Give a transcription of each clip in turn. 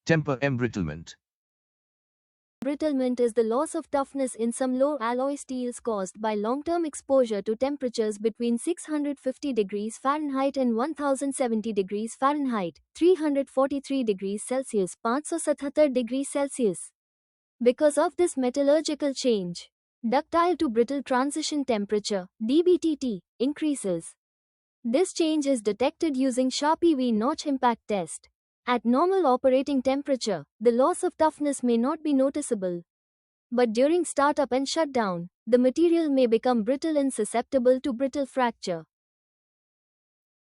Temper embrittlement. Embrittlement is the loss of toughness in some low alloy steels caused by long-term exposure to temperatures between 650 degrees Fahrenheit and 1070 degrees Fahrenheit, 343 degrees Celsius, 577 degrees Celsius. Because of this metallurgical change, ductile to brittle transition temperature, DBTT, increases. This change is detected using Sharpe V-notch impact test. At normal operating temperature, the loss of toughness may not be noticeable. But during startup and shutdown, the material may become brittle and susceptible to brittle fracture.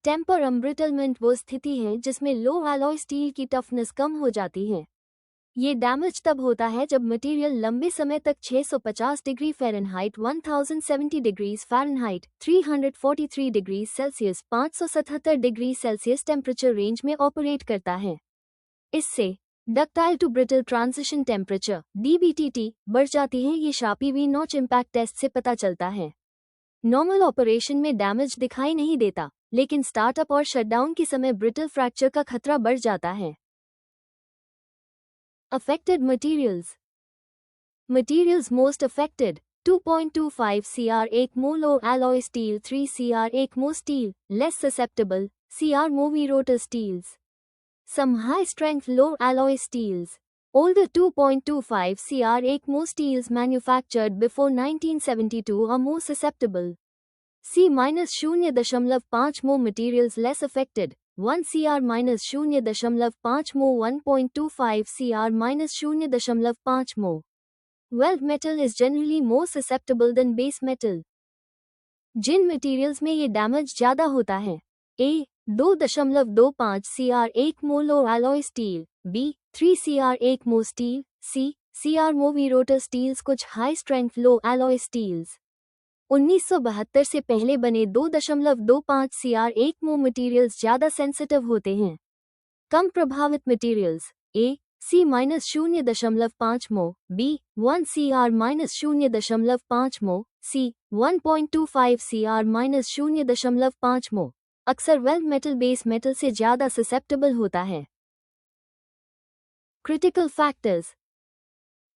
Temper embrittlement वो स्थिति है जिसमें low alloy steel की toughness कम हो जाती है। ये डैमेज तब होता है जब मटेरियल लंबे समय तक 650 degree Fahrenheit 1070 degrees Fahrenheit 343 degree Celsius 577 degree Celsius temperature range में ऑपरेट करता है। इससे ductile to brittle transition temperature DBTT बढ़ जाती है। ये शार्पी V-नॉच इम्पैक्ट टेस्ट से पता चलता है। नॉर्मल ऑपरेशन में डैमेज दिखाई नहीं देता, लेकिन स्टार्टअप और शटडाउन के समय ब्रिटल फ्रैक्चर का खतरा बढ़ जाता है। Affected materials. Materials most affected: 2.25 Cr 1 mo low alloy steel, 3 Cr 1 mo steel, less susceptible, Cr mo V-rotor steels. Some high-strength low alloy steels. Older 2.25 Cr 1 mo steels manufactured before 1972 are more susceptible. C-0.5 mo materials less affected. 1 Cr-0.5 mo 1.25 Cr-0.5 mo. Weld metal is generally more susceptible than base metal. Jin materials में ये damage ज़्यादा होता है: A 2.25 Cr 1 mo low alloy steel, B 3 Cr 1 mo steel, C Cr mo V-rotor steels। कुछ high strength लो alloy steels 1972 से पहले बने 2.25 Cr 1 mo materials ज़्यादा सेंसिटिव होते हैं। कम प्रभावित materials: A C-0.5 mo, B 1 Cr-0.5 mo, C 1.25 Cr-0.5 mo। अक्सर weld metal base metal से ज़्यादा ससेप्टेबल होता है। Critical factors.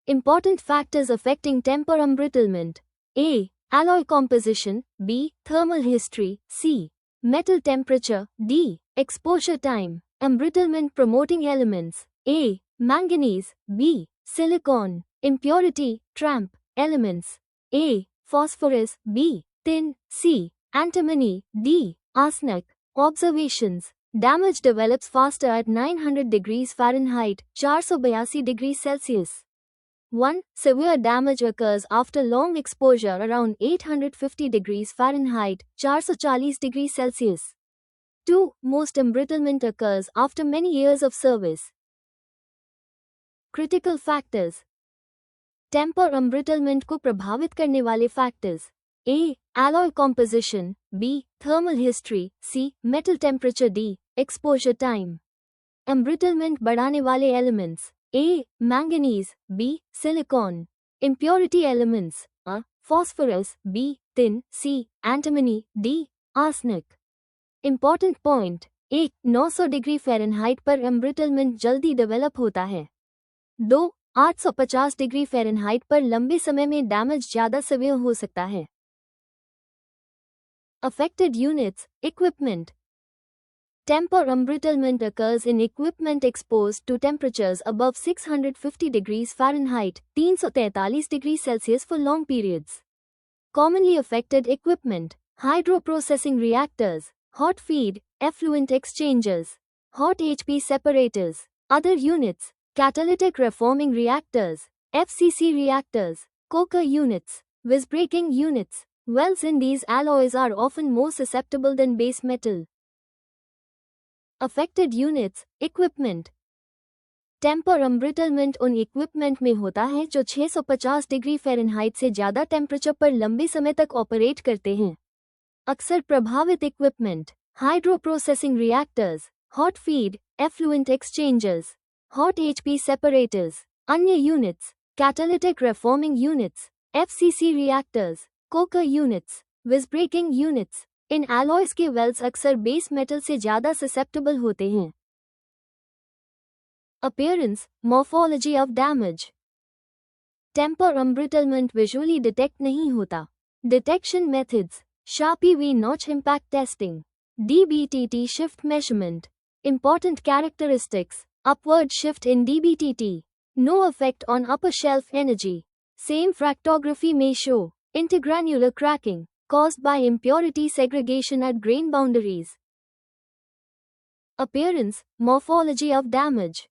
Important factors affecting temper embrittlement: A. Alloy composition, B. Thermal history, C. Metal temperature, D. Exposure time. Embrittlement promoting elements: A. Manganese, B. Silicon. Impurity, tramp, elements: A. Phosphorus, B. Tin, C. Antimony, D. Arsenic. Observations: Damage develops faster at 900 degrees Fahrenheit, 482 degrees Celsius. 1. Severe damage occurs after long exposure around 850 degrees Fahrenheit, 440 degrees Celsius. 2. Most embrittlement occurs after many years of service. Critical factors. Temper embrittlement को प्रभावित करने वाले factors: A. Alloy composition, B. Thermal history, C. Metal temperature, D. Exposure time. Embrittlement बढ़ाने वाले elements: A. Manganese, B. Silicon. Impurity elements: A. Phosphorus, B. Tin, C. Antimony, D. Arsenic. Important point: 1. 900 degree Fahrenheit पर embrittlement जल्दी develop होता है। 2. 850 degree Fahrenheit पर लंबे समय में डैमेज ज़्यादा सीवियर हो सकता है। Affected units, equipment. Temper embrittlement occurs in equipment exposed to temperatures above 650 degrees Fahrenheit, 343 degrees Celsius for long periods. Commonly affected equipment: hydroprocessing reactors, hot feed, effluent exchangers, hot HP separators. Other units: catalytic reforming reactors, FCC reactors, coker units, visbreaking units. Welds in these alloys are often more susceptible than base metal. Affected units, equipment. Temper embrittlement उन equipment में होता है जो 650 degree Fahrenheit से ज़्यादा temperature पर लंबे समय तक ऑपरेट करते हैं। अक्सर प्रभावित equipment: hydroprocessing reactors, hot feed, effluent exchangers, hot HP separators. अन्य units: catalytic reforming units, FCC reactors, coker units, visbreaking units. इन एलॉयज के वेल्ड्स अक्सर बेस मेटल से ज़्यादा ससेप्टेबल होते हैं। Appearance, morphology of damage. Temper embrittlement visually detect नहीं होता. Detection methods, Sharpie V-notch impact testing, DBTT shift measurement. Important characteristics, upward shift in DBTT, no effect on upper shelf energy. Same fractography may show intergranular cracking caused by impurity segregation at grain boundaries. Appearance, morphology of damage.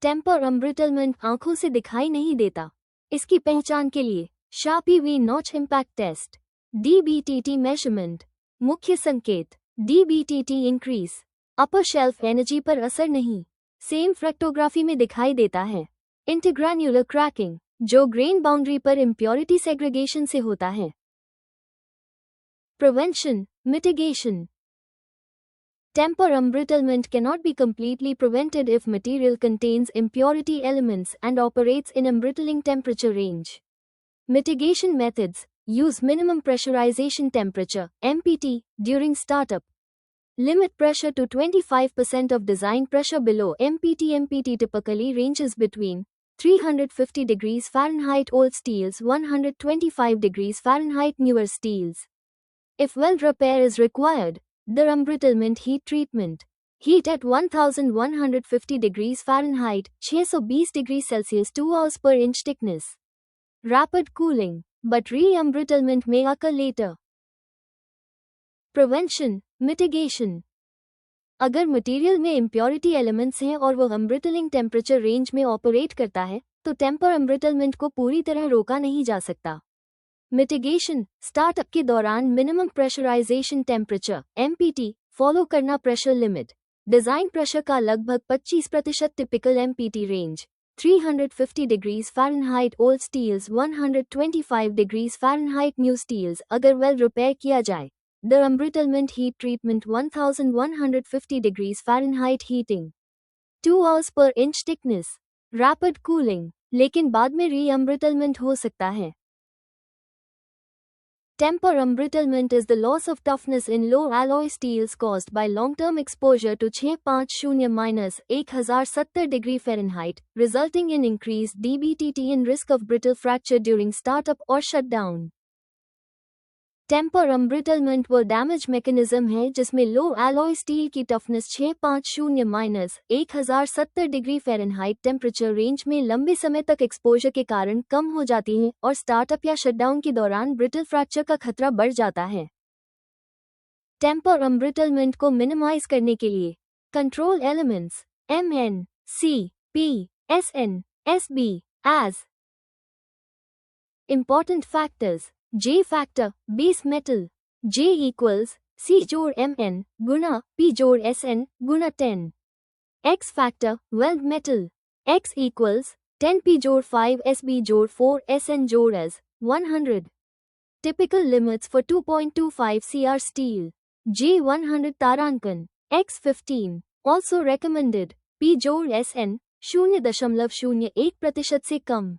Temper embrittlement आंखों से दिखाई नहीं देता. इसकी पहचान के लिए Charpy V notch impact test, DBTT measurement. मुख्य संकेत, DBTT increase, upper shelf energy पर असर नहीं. सेम फ्रैक्टोग्राफी में दिखाई देता है. इंटरग्रैन्युलर क्रैकिंग, जो ग्रेन बाउंड्री पर इम्प्योरिटी सेग्रीगेशन से होता है. Prevention, mitigation. Temper embrittlement cannot be completely prevented if material contains impurity elements and operates in embrittling temperature range. Mitigation methods, use minimum pressurization temperature (MPT) during startup. Limit pressure to 25% of design pressure below MPT. MPT typically ranges between 350 degrees Fahrenheit old steels, 125 degrees Fahrenheit newer steels. If weld repair is required, the embrittlement heat treatment. Heat at 1150 degrees Fahrenheit, 620 degrees Celsius 2 hours per inch thickness. Rapid cooling, but re-embrittlement may occur later. Prevention, mitigation. अगर material में impurity elements हैं और वो embrittling temperature range में operate करता है, तो temper embrittlement को पूरी तरह रोका नहीं जा सकता. मिटिगेशन, स्टार्टअप के दौरान minimum pressurization temperature (MPT) follow करना. प्रेशर लिमिट, डिजाइन प्रेशर का लगभग 25% typical MPT range, 350 degrees Fahrenheit old steels, 125 degrees Fahrenheit new steels. अगर वेल रिपेयर किया जाए, the embrittlement heat treatment 1150 degrees Fahrenheit heating, 2 hours per inch thickness. Rapid cooling, लेकिन बाद में री एम्ब्रिटलमेंट हो सकता है. Temper embrittlement is the loss of toughness in low alloy steels caused by long-term exposure to 650-1070 degree Fahrenheit, resulting in increased DBTT and risk of brittle fracture during startup or shutdown. Temper embrittlement वो damage mechanism है जिसमें low alloy steel की toughness 650-1070 degree Fahrenheit temperature range में लंबे समय तक exposure के कारण कम हो जाती है और स्टार्टअप या शटडाउन के दौरान ब्रिटल फ्रैक्चर का खतरा बढ़ जाता है. टेम्पर embrittlement को मिनिमाइज करने के लिए control elements MN, C, P, SN, SB As. Important factors. J factor, base metal. J equals C जोड़ Mn गुना P जोड़ Sn गुना 10. X factor, weld metal. X equals 10 P जोड़ 5 SB जोड़ 4 Sn जोड़ as 100. Typical limits for 2.25 CR steel. J 100 तारांकन. X 15. Also recommended. P जोड़ Sn 0.01% से कम.